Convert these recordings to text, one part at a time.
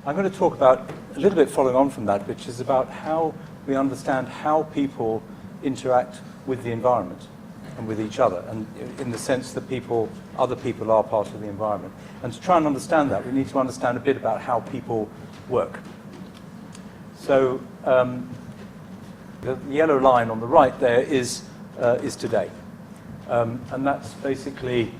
I'm going to talk about, a little bit following on from that, which is about how we understand how people interact with the environment and with each other, and in the sense that other people are part of the environment. And to try and understand that, we need to understand a bit about how people work. So the yellow line on the right there is today. And that's basically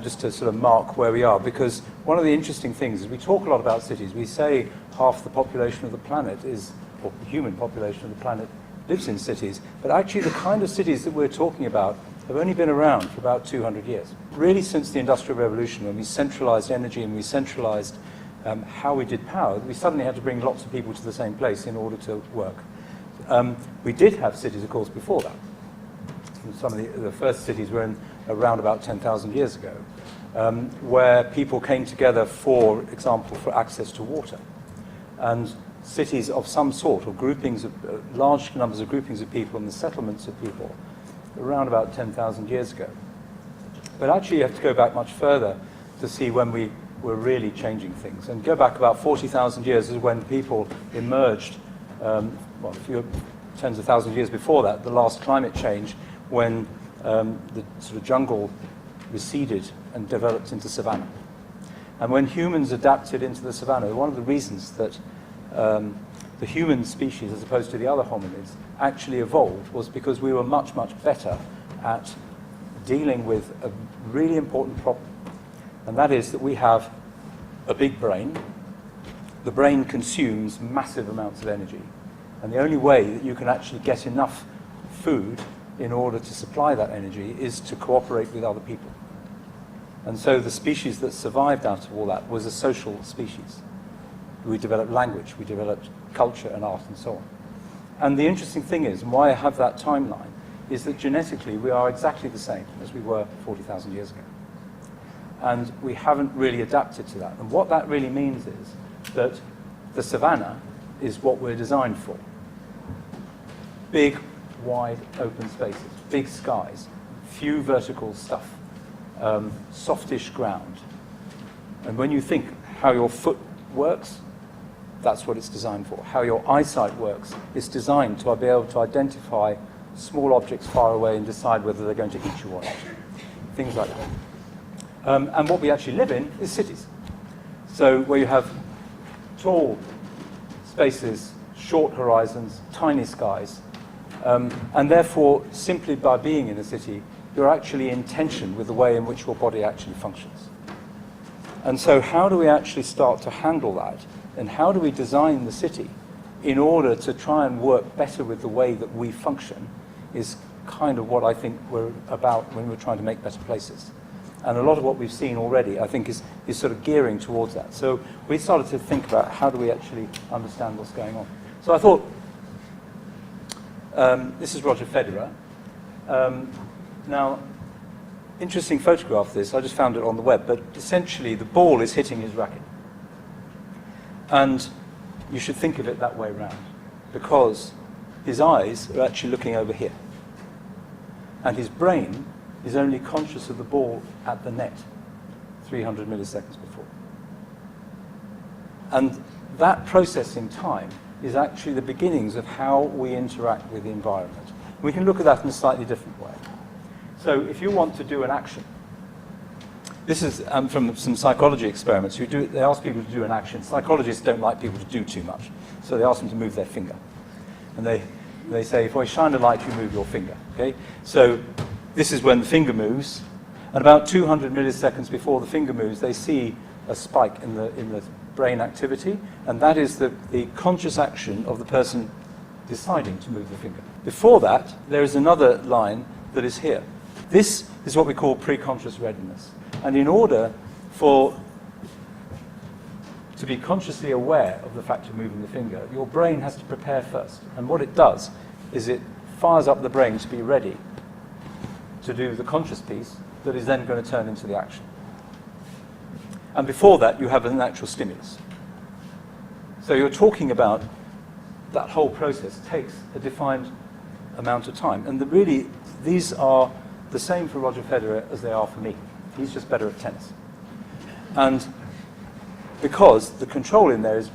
just to sort of mark where we are, because one of the interesting things is we talk a lot about cities. We say half the population of the planet is, or the human population of the planet lives in cities, but actually the kind of cities that we're talking about have only been around for about 200 years. Really since the Industrial Revolution, when we centralized energy and we centralized how we did power, we suddenly had to bring lots of people to the same place in order to work. We did have cities, of course, before that. Some of the first cities were around about 10,000 years ago, where people came together, for example, for access to water. And cities of some sort, or groupings of large numbers of groupings of people and the settlements of people, around about 10,000 years ago. But actually you have to go back much further to see when we were really changing things. And go back about 40,000 years is when people emerged, well, a few tens of thousands of years before that, the last climate change, when the sort of jungle receded and developed into savanna. And when humans adapted into the savanna, one of the reasons that the human species, as opposed to the other hominids, actually evolved was because we were much, much better at dealing with a really important problem. And that is that we have a big brain. The brain consumes massive amounts of energy. And the only way that you can actually get enough food in order to supply that energy is to cooperate with other people. And so the species that survived out of all that was a social species. We developed language, we developed culture and art and so on. And the interesting thing is, and why I have that timeline, is that genetically we are exactly the same as we were 40,000 years ago. And we haven't really adapted to that. And what that really means is that the savanna is what we're designed for. Big, wide, open spaces, big skies, few vertical stuff, softish ground. And when you think how your foot works, that's what it's designed for. How your eyesight works, it's designed to be able to identify small objects far away and decide whether they're going to eat you or not. Things like that. And what we actually live in is cities. So where you have tall spaces, short horizons, tiny skies, and therefore, simply by being in a city, you're actually in tension with the way in which your body actually functions. And so how do we actually start to handle that? And how do we design the city in order to try and work better with the way that we function is kind of what I think we're about when we're trying to make better places. And a lot of what we've seen already, I think, is sort of gearing towards that. So we started to think about how do we actually understand what's going on. So I thought, this is Roger Federer. Now, interesting photograph this, I just found it on the web, but essentially the ball is hitting his racket. And you should think of it that way around, because his eyes are actually looking over here. And his brain is only conscious of the ball at the net 300 milliseconds before. And that processing time is actually the beginnings of how we interact with the environment. We can look at that in a slightly different way. So if you want to do an action, this is from some psychology experiments. They ask people to do an action. Psychologists don't like people to do too much, so they ask them to move their finger. And they say, if I shine a light, you move your finger. Okay? So this is when the finger moves, and about 200 milliseconds before the finger moves, they see a spike in the brain activity, and that is the conscious action of the person deciding to move the finger. Before that, there is another line that is here. This is what we call preconscious readiness. And in order to be consciously aware of the fact of moving the finger, your brain has to prepare first. And what it does is it fires up the brain to be ready to do the conscious piece that is then going to turn into the action. And before that, you have an actual stimulus. So you're talking about that whole process takes a defined amount of time. And really, these are the same for Roger Federer as they are for me. He's just better at tennis. And because the control in there is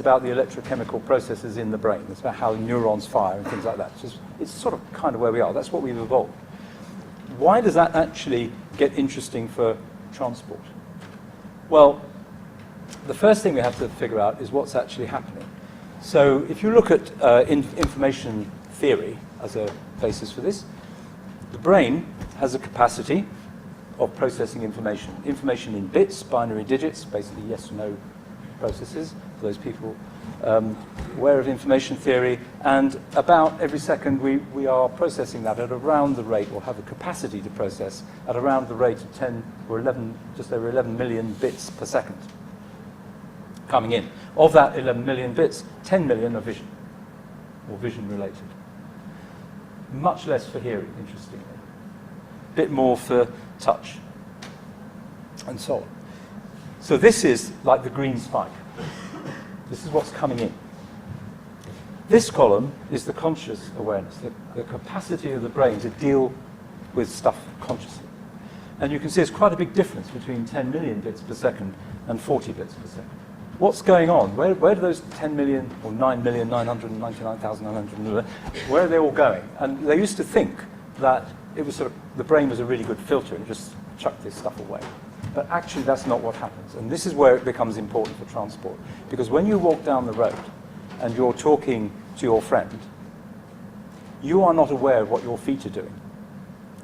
about the electrochemical processes in the brain. It's about how neurons fire and things like that. It's sort of kind of where we are. That's what we've evolved. Why does that actually get interesting for transport? Well, the first thing we have to figure out is what's actually happening. So if you look at information theory as a basis for this, the brain has a capacity of processing information in bits, binary digits, basically yes or no processes, for those people aware of information theory, and about every second we are processing that at around the rate, or have a capacity to process at around the rate of 10 or 11, just over 11 million bits per second coming in. Of that 11 million bits, 10 million are vision, or vision related. Much less for hearing, interestingly. A bit more for touch, and so on. So this is like the green spike. This is what's coming in. This column is the conscious awareness, the capacity of the brain to deal with stuff consciously. And you can see there's quite a big difference between 10 million bits per second and 40 bits per second. What's going on? Where do those 10 million or 9,999,900, where are they all going? And they used to think that it was sort of, the brain was a really good filter and just chuck this stuff away. But actually that's not what happens. And this is where it becomes important for transport. Because when you walk down the road and you're talking to your friend, you are not aware of what your feet are doing.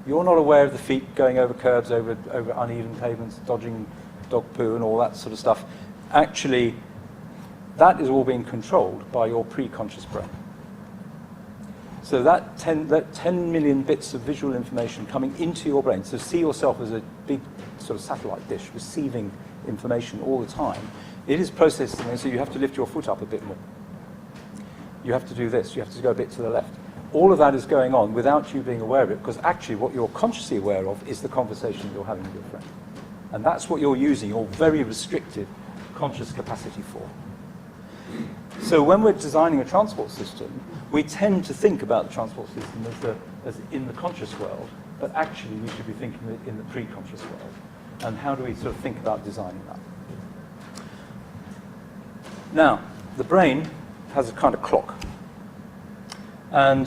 You're not aware of the feet going over curbs, over uneven pavements, dodging dog poo and all that sort of stuff. Actually, that is all being controlled by your preconscious brain. So that 10 million bits of visual information coming into your brain, so see yourself as a big sort of satellite dish receiving information all the time, it is processing, and so you have to lift your foot up a bit more. You have to do this, you have to go a bit to the left. All of that is going on without you being aware of it, because actually what you're consciously aware of is the conversation you're having with your friend. And that's what you're using your very restricted conscious capacity for. So when we're designing a transport system, we tend to think about the transport system as in the conscious world, but actually we should be thinking in the preconscious world. And how do we sort of think about designing that? Now, the brain has a kind of clock. And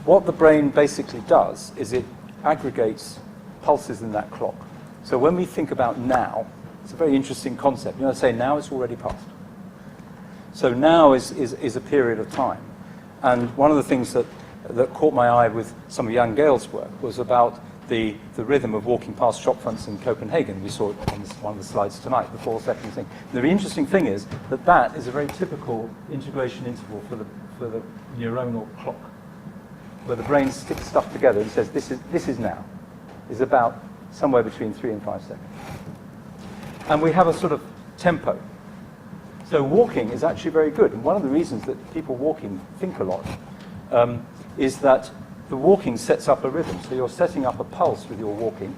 what the brain basically does is it aggregates pulses in that clock. So when we think about now, it's a very interesting concept. You know, I say now it's already passed. So now is a period of time. And one of the things that caught my eye with some of Jan Gehl's work was about the rhythm of walking past shop fronts in Copenhagen. We saw it on one of the slides tonight, the 4 second thing. The interesting thing is that is a very typical integration interval for the neuronal clock, where the brain sticks stuff together and says, this is now, is about somewhere between 3 and 5 seconds. And we have a sort of tempo. So walking is actually very good. And one of the reasons that people walking think a lot is that the walking sets up a rhythm. So you're setting up a pulse with your walking.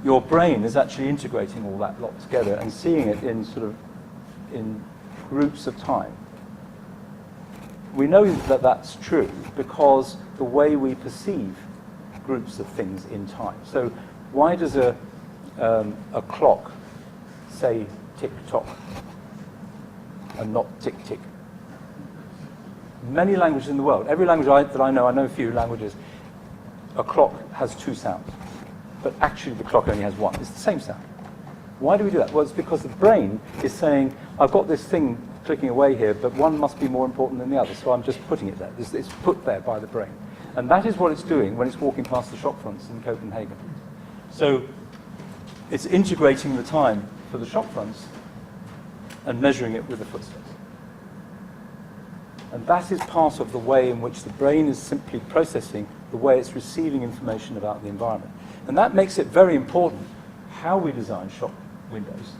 Your brain is actually integrating all that lot together and seeing it in groups of time. We know that that's true because the way we perceive groups of things in time. So why does a clock say tick-tock and not tick-tick? Many languages in the world, every language that I know a few languages, a clock has 2 sounds. But actually the clock only has 1. It's the same sound. Why do we do that? Well, it's because the brain is saying, I've got this thing clicking away here, but one must be more important than the other, so I'm just putting it there. It's put there by the brain. And that is what it's doing when it's walking past the shop fronts in Copenhagen. So it's integrating the time for the shop fronts and measuring it with the footsteps. And that is part of the way in which the brain is simply processing the way it's receiving information about the environment. And that makes it very important how we design shop windows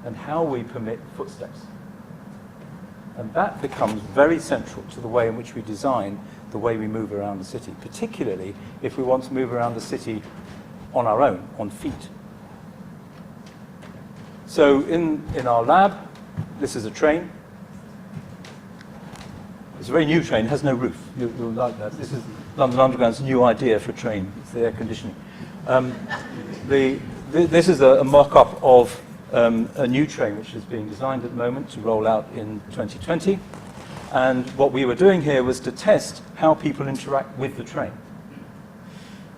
and how we permit footsteps. And that becomes very central to the way in which we design the way we move around the city, particularly if we want to move around the city on our own, on feet. So in our lab, this is a train. It's a very new train, it has no roof. You'll like that. This is London Underground's new idea for a train. It's the air conditioning. This is a mock-up of a new train which is being designed at the moment to roll out in 2020. And what we were doing here was to test how people interact with the train.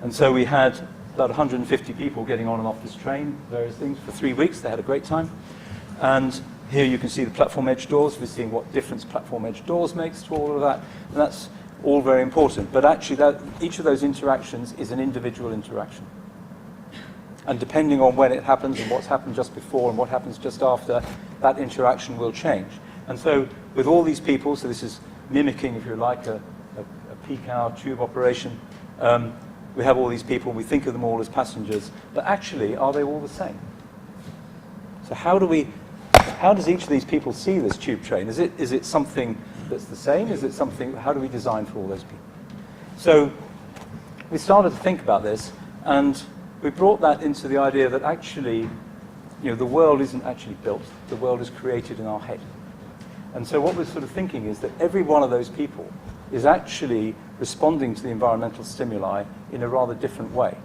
And so we had about 150 people getting on and off this train, various things, for 3 weeks. They had a great time. And here you can see the platform edge doors. We're seeing what difference platform edge doors makes to all of that. And that's all very important. But actually, each of those interactions is an individual interaction. And depending on when it happens and what's happened just before and what happens just after, that interaction will change. And so with all these people, so this is mimicking, if you like, a peak hour tube operation, we have all these people, we think of them all as passengers, but actually, are they all the same? So how does each of these people see this tube train? Is it something that's the same? Is it something, how do we design for all those people? So we started to think about this, and we brought that into the idea that actually, the world isn't actually built. The world is created in our head. And so what we're sort of thinking is that every one of those people is actually responding to the environmental stimuli in a rather different way.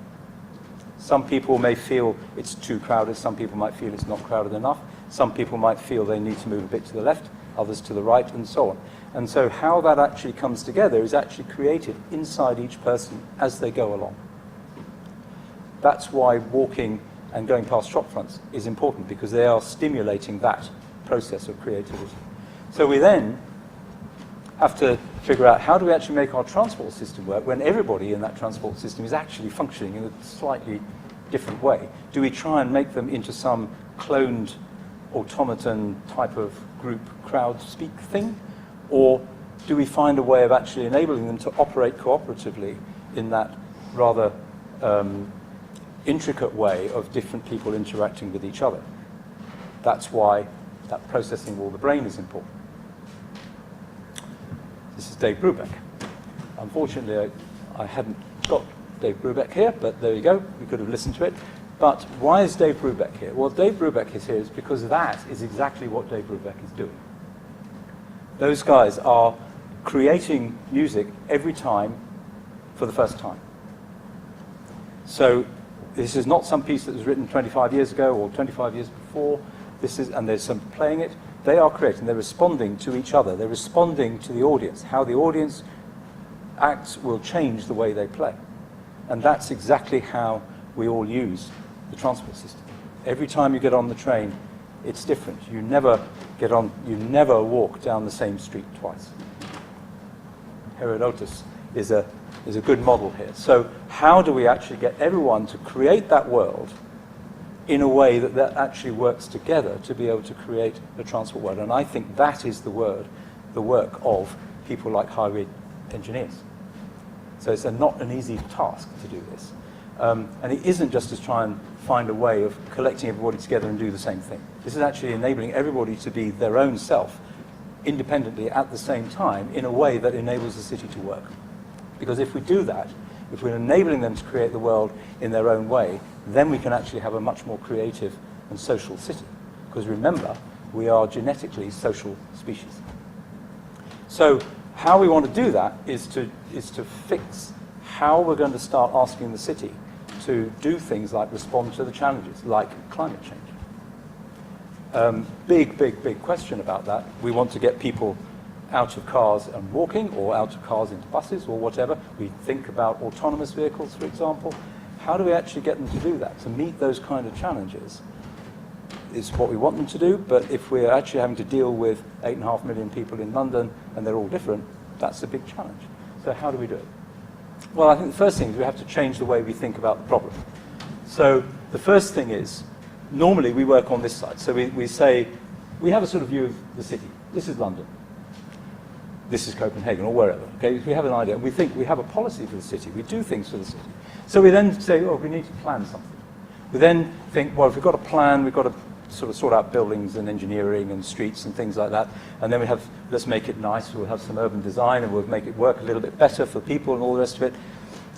Some people may feel it's too crowded. Some people might feel it's not crowded enough. Some people might feel they need to move a bit to the left, others to the right, and so on. And so how that actually comes together is actually created inside each person as they go along. That's why walking and going past shop fronts is important, because they are stimulating that process of creativity. So we then have to figure out how do we actually make our transport system work when everybody in that transport system is actually functioning in a slightly different way. Do we try and make them into some cloned automaton type of group crowd speak thing? Or do we find a way of actually enabling them to operate cooperatively in that rather intricate way of different people interacting with each other? That's why that processing of all the brain is important. This is Dave Brubeck. Unfortunately, I hadn't got Dave Brubeck here, but there you go. We could have listened to it. But why is Dave Brubeck here? Well, Dave Brubeck is here because that is exactly what Dave Brubeck is doing. Those guys are creating music every time for the first time. So this is not some piece that was written 25 years ago or 25 years before. And there's some playing it. They are creating, they're responding to each other. They're responding to the audience. How the audience acts will change the way they play. And that's exactly how we all use the transport system. Every time you get on the train, it's different. You never walk down the same street twice. Herodotus is a good model here. So how do we actually get everyone to create that world in a way that actually works together to be able to create a transport world? And I think that is the work of people like highway engineers. So it's not an easy task to do this. And it isn't just to try and find a way of collecting everybody together and do the same thing. This is actually enabling everybody to be their own self, independently at the same time, in a way that enables the city to work. Because if we do that, if we're enabling them to create the world in their own way, then we can actually have a much more creative and social city. Because remember, we are genetically social species. So how we want to do that is to fix how we're going to start asking the city to do things like respond to the challenges, like climate change. Big question about that. We want to get people out of cars and walking, or out of cars into buses, or whatever. We think about autonomous vehicles, for example. How do we actually get them to do that? To meet those kind of challenges is what we want them to do, but if we're actually having to deal with 8.5 million people in London, and they're all different, that's a big challenge. So how do we do it? Well, I think the first thing is we have to change the way we think about the problem. So the first thing is, normally we work on this side. So we say, we have a sort of view of the city. This is London. This is Copenhagen, or wherever. Okay, we have an idea. We think we have a policy for the city. We do things for the city. So we then say, oh, we need to plan something. We then think, well, if we've got a plan, we've got to sort of sort out buildings and engineering and streets and things like that. And then we have, let's make it nice. We'll have some urban design, and we'll make it work a little bit better for people and all the rest of it.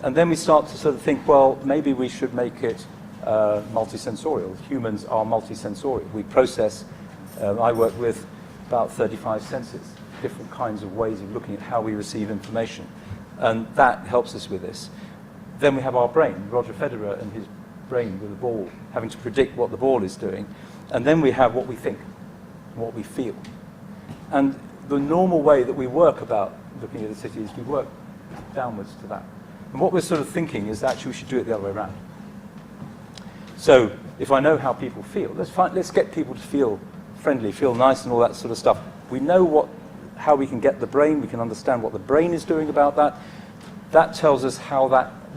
And then we start to sort of think, well, maybe we should make it multisensorial. Humans are multisensorial. We process, I work with about 35 senses, different kinds of ways of looking at how we receive information. And that helps us with this. Then we have our brain. Roger Federer and his brain with a ball, having to predict what the ball is doing. And then we have what we think, what we feel. And the normal way that we work about looking at the city is we work downwards to that. And what we're sort of thinking is actually we should do it the other way around. So if I know how people feel, let's get people to feel friendly, feel nice and all that sort of stuff. We know how we can get the brain, we can understand what the brain is doing about that. That tells us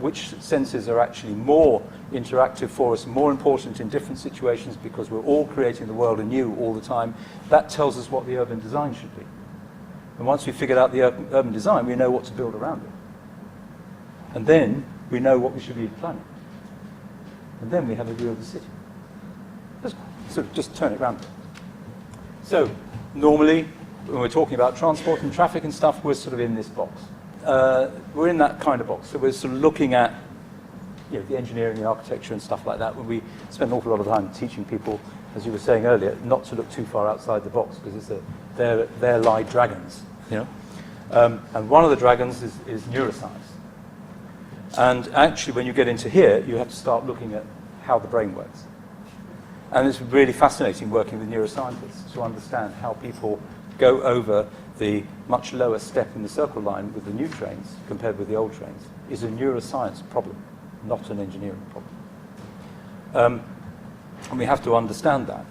which senses are actually more interactive for us, more important in different situations because we're all creating the world anew all the time. That tells us what the urban design should be. And once we've figured out the urban design, we know what to build around it. And then we know what we should be planning. And then we have a view of the city. Let's sort of just turn it around. So normally, when we're talking about transport and traffic and stuff, we're sort of in this box. We're in that kind of box. So we're sort of looking at the engineering, the architecture and stuff like that. When we spend an awful lot of time teaching people, as you were saying earlier, not to look too far outside the box because there lie dragons. And one of the dragons is neuroscience. And actually, when you get into here, you have to start looking at how the brain works. And it's really fascinating working with neuroscientists to understand how people go over the much lower step in the circle line with the new trains compared with the old trains is a neuroscience problem, not an engineering problem. And we have to understand that.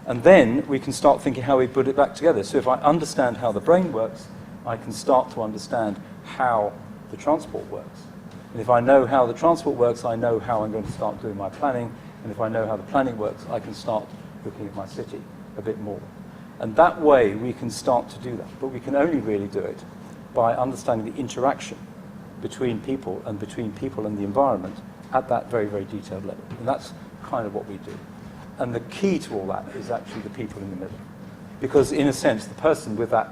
And then we can start thinking how we put it back together. So if I understand how the brain works, I can start to understand how the transport works. And if I know how the transport works, I know how I'm going to start doing my planning. And if I know how the planning works, I can start looking at my city a bit more. And that way we can start to do that. But we can only really do it by understanding the interaction between people and the environment at that very, very detailed level. And that's kind of what we do. And the key to all that is actually the people in the middle. Because in a sense, the person with that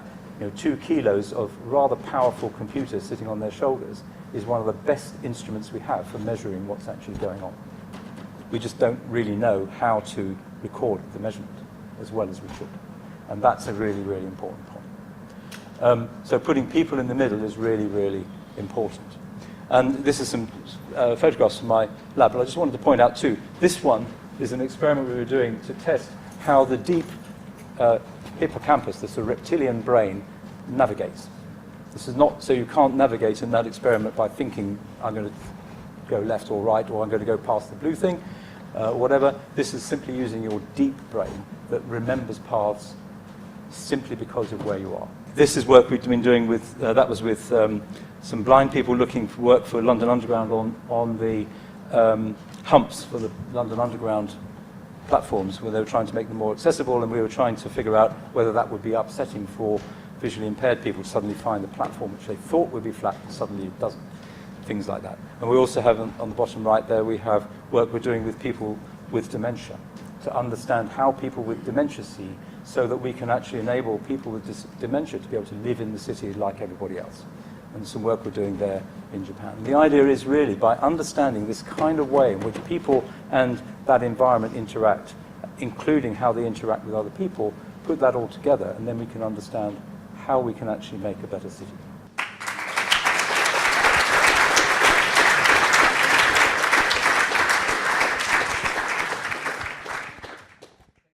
2 kilos of rather powerful computers sitting on their shoulders is one of the best instruments we have for measuring what's actually going on. We just don't really know how to record the measurement as well as we should. And that's a really, really important point. So putting people in the middle is really, really important. And this is some photographs from my lab, but I just wanted to point out too, this one is an experiment we were doing to test how the deep hippocampus, the sort of reptilian brain, navigates. This is not, so you can't navigate in that experiment by thinking, I'm going to go left or right, or I'm going to go past the blue thing, whatever. This is simply using your deep brain that remembers paths simply because of where you are. This is work we've been doing with, that was with some blind people looking for work for London Underground on the humps for the London Underground platforms, where they were trying to make them more accessible, and we were trying to figure out whether that would be upsetting for visually impaired people to suddenly find the platform which they thought would be flat and suddenly it doesn't. Things like that. And we also have on the bottom right there, we have work we're doing with people with dementia to understand how people with dementia see, so that we can actually enable people with dementia to be able to live in the city like everybody else. And some work we're doing there in Japan. And the idea is really by understanding this kind of way in which people and that environment interact, including how they interact with other people, put that all together, and then we can understand how we can actually make a better city.